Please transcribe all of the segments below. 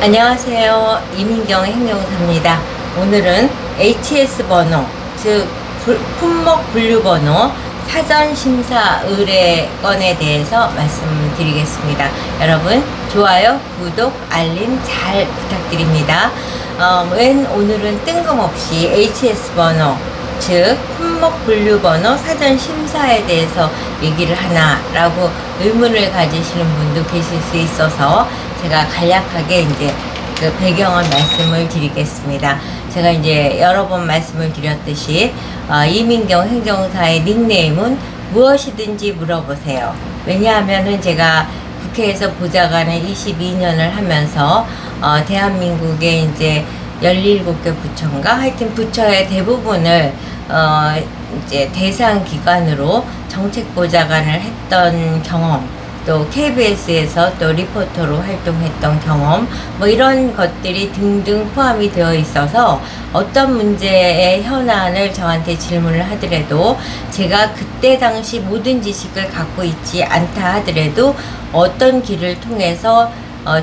안녕하세요. 이민경 행정사입니다. 오늘은 HS 번호, 즉 품목 분류 번호 사전 심사 의뢰 건에 대해서 말씀드리겠습니다. 여러분 좋아요, 구독, 알림 잘 부탁드립니다. 웬 오늘은 뜬금없이 HS 번호, 즉 품목 분류 번호 사전 심사에 대해서 얘기를 하나라고 의문을 가지시는 분도 계실 수 있어서 제가 간략하게 이제 그 배경을 말씀을 드리겠습니다. 제가 이제 여러 번 말씀을 드렸듯이 이민경 행정사의 닉네임은 무엇이든지 물어보세요. 왜냐하면은 제가 국회에서 보좌관을 22년을 하면서 대한민국의 이제 17개 부처인가 하여튼 부처의 대부분을 이제 대상 기관으로 정책 보좌관을 했던 경험, 또 KBS에서 또 리포터로 활동했던 경험, 뭐 이런 것들이 등등 포함이 되어 있어서 어떤 문제의 현안을 저한테 질문을 하더라도 제가 그때 당시 모든 지식을 갖고 있지 않다 하더라도 어떤 길을 통해서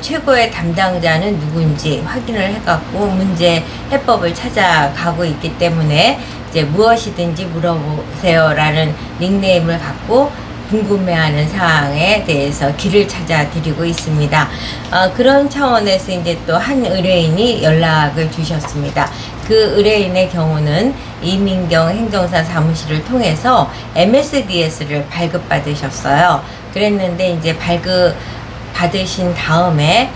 최고의 담당자는 누군지 확인을 해갖고 문제 해법을 찾아가고 있기 때문에 이제 무엇이든지 물어보세요 라는 닉네임을 갖고 궁금해하는 사항에 대해서 길을 찾아 드리고 있습니다. 그런 차원에서 이제 또 한 의뢰인이 연락을 주셨습니다. 그 의뢰인의 경우는 이민경 행정사 사무실을 통해서 MSDS를 발급받으셨어요. 그랬는데 이제 발급 받으신 다음에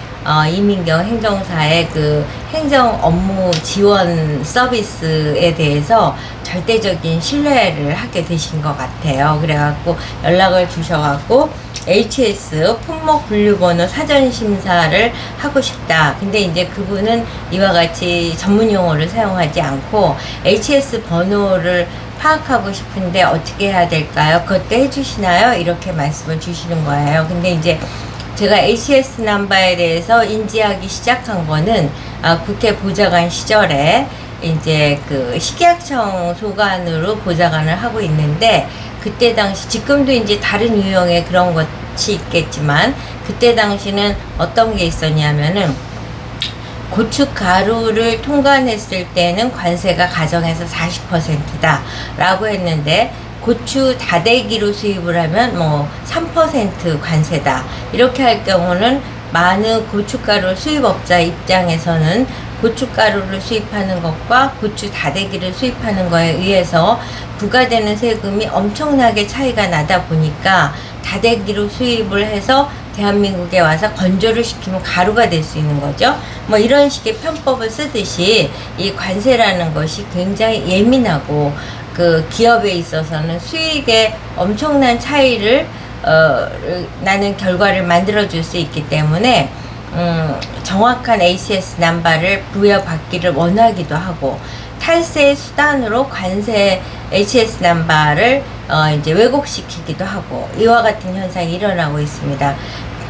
이민경 행정사의 그 행정 업무 지원 서비스에 대해서 절대적인 신뢰를 하게 되신 것 같아요. 그래갖고 연락을 주셔갖고 HS 품목 분류번호 사전 심사를 하고 싶다. 근데 이제 그분은 이와 같이 전문 용어를 사용하지 않고 HS 번호를 파악하고 싶은데 어떻게 해야 될까요? 그것도 해주시나요? 이렇게 말씀을 주시는 거예요. 근데 이제 제가 HS 넘버에 대해서 인지하기 시작한 거는 국회 보좌관 시절에 이제 그 식약청 소관으로 보좌관을 하고 있는데 그때 당시 지금도 이제 다른 유형의 그런 것이 있겠지만 그때 당시는 어떤 게 있었냐면은 고춧가루를 통관했을 때는 관세가 가정에서 40%다 라고 했는데 고추 다대기로 수입을 하면 뭐 3% 관세다. 이렇게 할 경우는 많은 고춧가루 수입업자 입장에서는 고춧가루를 수입하는 것과 고추 다대기를 수입하는 거에 의해서 부과되는 세금이 엄청나게 차이가 나다 보니까 다대기로 수입을 해서 대한민국에 와서 건조를 시키면 가루가 될 수 있는 거죠. 뭐 이런 식의 편법을 쓰듯이 이 관세라는 것이 굉장히 예민하고 그 기업에 있어서는 수익에 엄청난 차이를 나는 결과를 만들어 줄 수 있기 때문에 정확한 HS 넘버를 부여받기를 원하기도 하고 탈세 수단으로 관세 HS 넘버를 이제 왜곡시키기도 하고 이와 같은 현상이 일어나고 있습니다.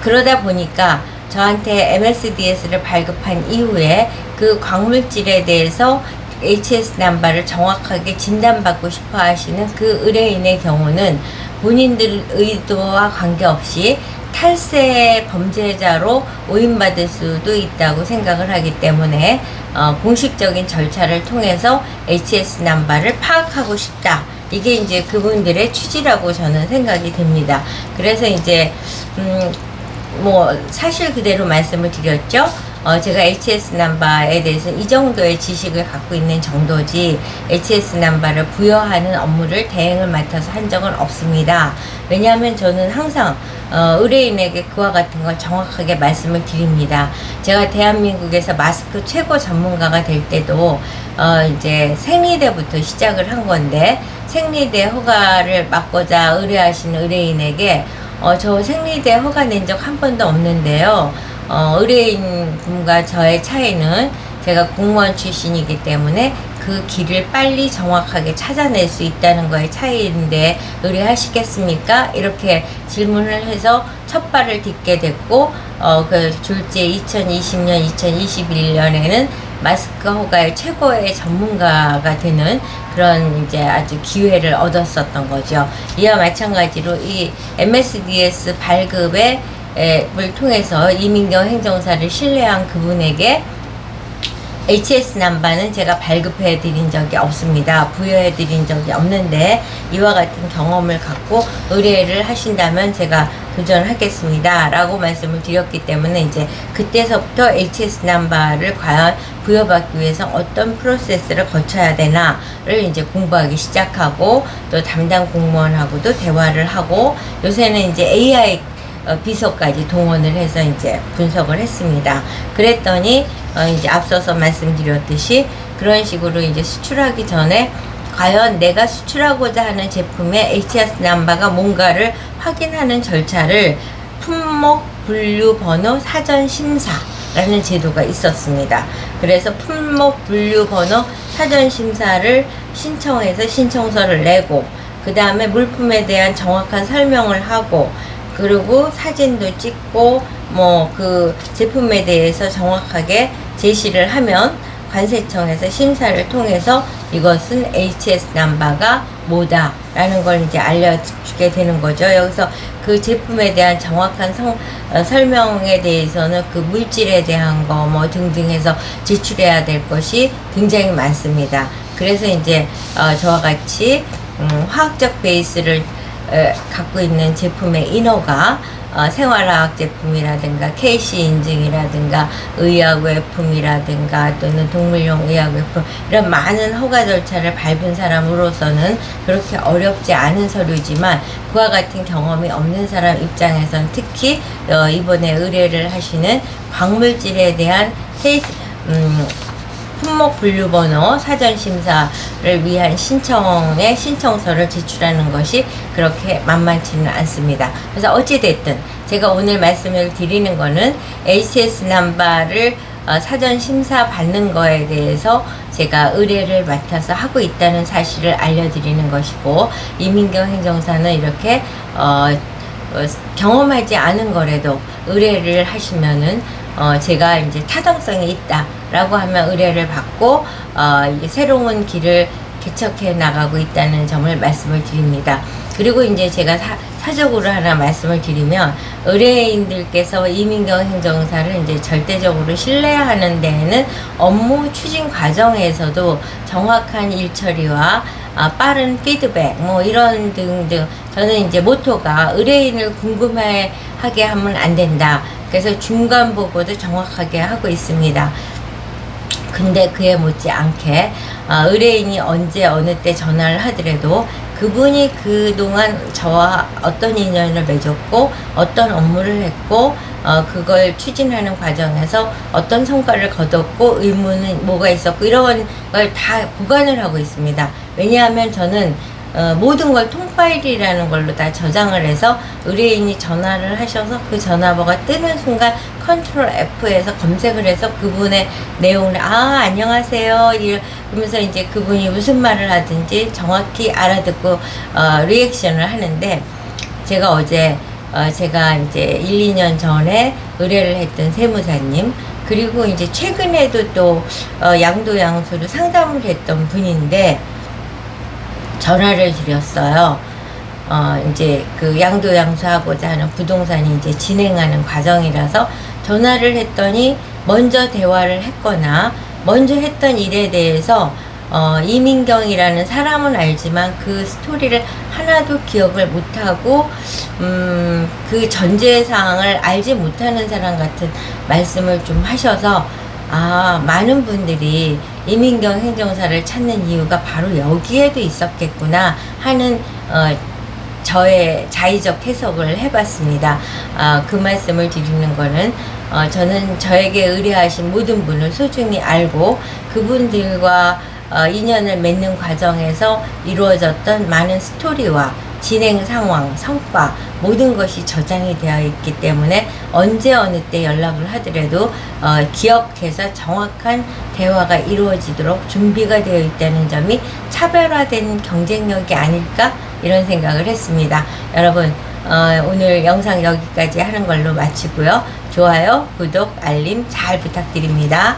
그러다 보니까 저한테 MSDS를 발급한 이후에 그 광물질에 대해서 HS 넘버를 정확하게 진단받고 싶어 하시는 그 의뢰인의 경우는 본인들 의도와 관계없이 탈세 범죄자로 오인받을 수도 있다고 생각을 하기 때문에 공식적인 절차를 통해서 HS 넘버를 파악하고 싶다. 이게 이제 그분들의 취지라고 저는 생각이 듭니다. 그래서 이제 뭐 사실 그대로 말씀을 드렸죠. 제가 HS 넘버에 대해서 이 정도의 지식을 갖고 있는 정도지 HS 넘버를 부여하는 업무를 대행을 맡아서 한 적은 없습니다. 왜냐하면 저는 항상 의뢰인에게 그와 같은 걸 정확하게 말씀을 드립니다. 제가 대한민국에서 마스크 최고 전문가가 될 때도 이제 생리대부터 시작을 한 건데 생리대 허가를 맡고자 의뢰하신 의뢰인에게 저 생리대 허가 낸 적 한 번도 없는데요. 의뢰인 분과 저의 차이는 제가 공무원 출신이기 때문에 그 길을 빨리 정확하게 찾아낼 수 있다는 거의 차이인데 의뢰하시겠습니까? 이렇게 질문을 해서 첫 발을 딛게 됐고 그 졸지에 2020년, 2021년에는 마스크 허가의 최고의 전문가가 되는 그런 이제 아주 기회를 얻었었던 거죠. 이와 마찬가지로 이 MSDS 발급에 통해서 이민경 행정사를 신뢰한 그분에게 HS 남바는 제가 발급해 드린 적이 없습니다. 부여해 드린 적이 없는데 이와 같은 경험을 갖고 의뢰를 하신다면 제가 도전하겠습니다 라고 말씀을 드렸기 때문에 이제 그때서부터 HS 남바를 과연 부여받기 위해서 어떤 프로세스를 거쳐야 되나를 이제 공부하기 시작하고 또 담당 공무원하고도 대화를 하고 요새는 이제 AI 비서까지 동원을 해서 이제 분석을 했습니다. 그랬더니 이제 앞서서 말씀드렸듯이 그런 식으로 이제 수출하기 전에 과연 내가 수출하고자 하는 제품의 HS 넘버가 뭔가를 확인하는 절차를 품목 분류 번호 사전 심사라는 제도가 있었습니다. 그래서 품목 분류 번호 사전 심사를 신청해서 신청서를 내고 그 다음에 물품에 대한 정확한 설명을 하고 그리고 사진도 찍고 뭐 그 제품에 대해서 정확하게 제시를 하면 관세청에서 심사를 통해서 이것은 HS 넘버가 뭐다 라는 걸 이제 알려주게 되는 거죠. 여기서 그 제품에 대한 정확한 설명에 대해서는 그 물질에 대한 거 뭐 등등 해서 제출해야 될 것이 굉장히 많습니다. 그래서 이제 저와 같이 화학적 베이스를 갖고 있는 제품의 인허가 생활화학 제품이라든가 KC 인증이라든가 의약 외품이라든가 또는 동물용 의약 외품 이런 많은 허가 절차를 밟은 사람으로서는 그렇게 어렵지 않은 서류지만 그와 같은 경험이 없는 사람 입장에서는 특히 이번에 의뢰를 하시는 광물질에 대한 품목 분류번호 사전 심사를 위한 신청의 신청서를 제출하는 것이 그렇게 만만치는 않습니다. 그래서 어찌됐든 제가 오늘 말씀을 드리는 거는 HS 넘버를 사전 심사 받는 거에 대해서 제가 의뢰를 맡아서 하고 있다는 사실을 알려드리는 것이고 이민경 행정사는 이렇게 경험하지 않은 거라도 의뢰를 하시면은 제가 이제 타당성이 있다라고 하면 의뢰를 받고 이게 새로운 길을 개척해 나가고 있다는 점을 말씀을 드립니다. 그리고 이제 제가 사적으로 하나 말씀을 드리면 의뢰인들께서 이민경 행정사를 이제 절대적으로 신뢰하는 데에는 업무 추진 과정에서도 정확한 일 처리와 빠른 피드백 뭐 이런 등등 저는 이제 모토가 의뢰인을 궁금해하게 하면 안 된다. 그래서 중간 보고도 정확하게 하고 있습니다. 근데 그에 못지않게 의뢰인이 언제 어느 때 전화를 하더라도 그분이 그동안 저와 어떤 인연을 맺었고 어떤 업무를 했고 그걸 추진하는 과정에서 어떤 성과를 거뒀고 의무는 뭐가 있었고 이런 걸 다 보관을 하고 있습니다. 왜냐하면 저는 모든 걸 통파일이라는 걸로 다 저장을 해서 의뢰인이 전화를 하셔서 그 전화번호가 뜨는 순간 컨트롤 F에서 검색을 해서 그분의 내용을 안녕하세요 이러면서 이제 그분이 무슨 말을 하든지 정확히 알아듣고 리액션을 하는데 제가 어제 제가 이제 1, 2년 전에 의뢰를 했던 세무사님 그리고 이제 최근에도 또 양도양수로 상담을 했던 분인데 전화를 드렸어요. 이제 그 양도양수하고자 하는 부동산이 이제 진행하는 과정이라서 전화를 했더니 먼저 대화를 했거나 먼저 했던 일에 대해서 이민경이라는 사람은 알지만 그 스토리를 하나도 기억을 못하고 그 전제사항을 알지 못하는 사람 같은 말씀을 좀 하셔서 많은 분들이 이민경 행정사를 찾는 이유가 바로 여기에도 있었겠구나 하는 저의 자의적 해석을 해봤습니다. 그 말씀을 드리는 거는 저는 저에게 의뢰하신 모든 분을 소중히 알고 그분들과 인연을 맺는 과정에서 이루어졌던 많은 스토리와 진행 상황, 성과 모든 것이 저장이 되어 있기 때문에 언제 어느 때 연락을 하더라도 기억해서 정확한 대화가 이루어지도록 준비가 되어 있다는 점이 차별화된 경쟁력이 아닐까 이런 생각을 했습니다. 여러분 오늘 영상 여기까지 하는 걸로 마치고요. 좋아요, 구독, 알림 잘 부탁드립니다.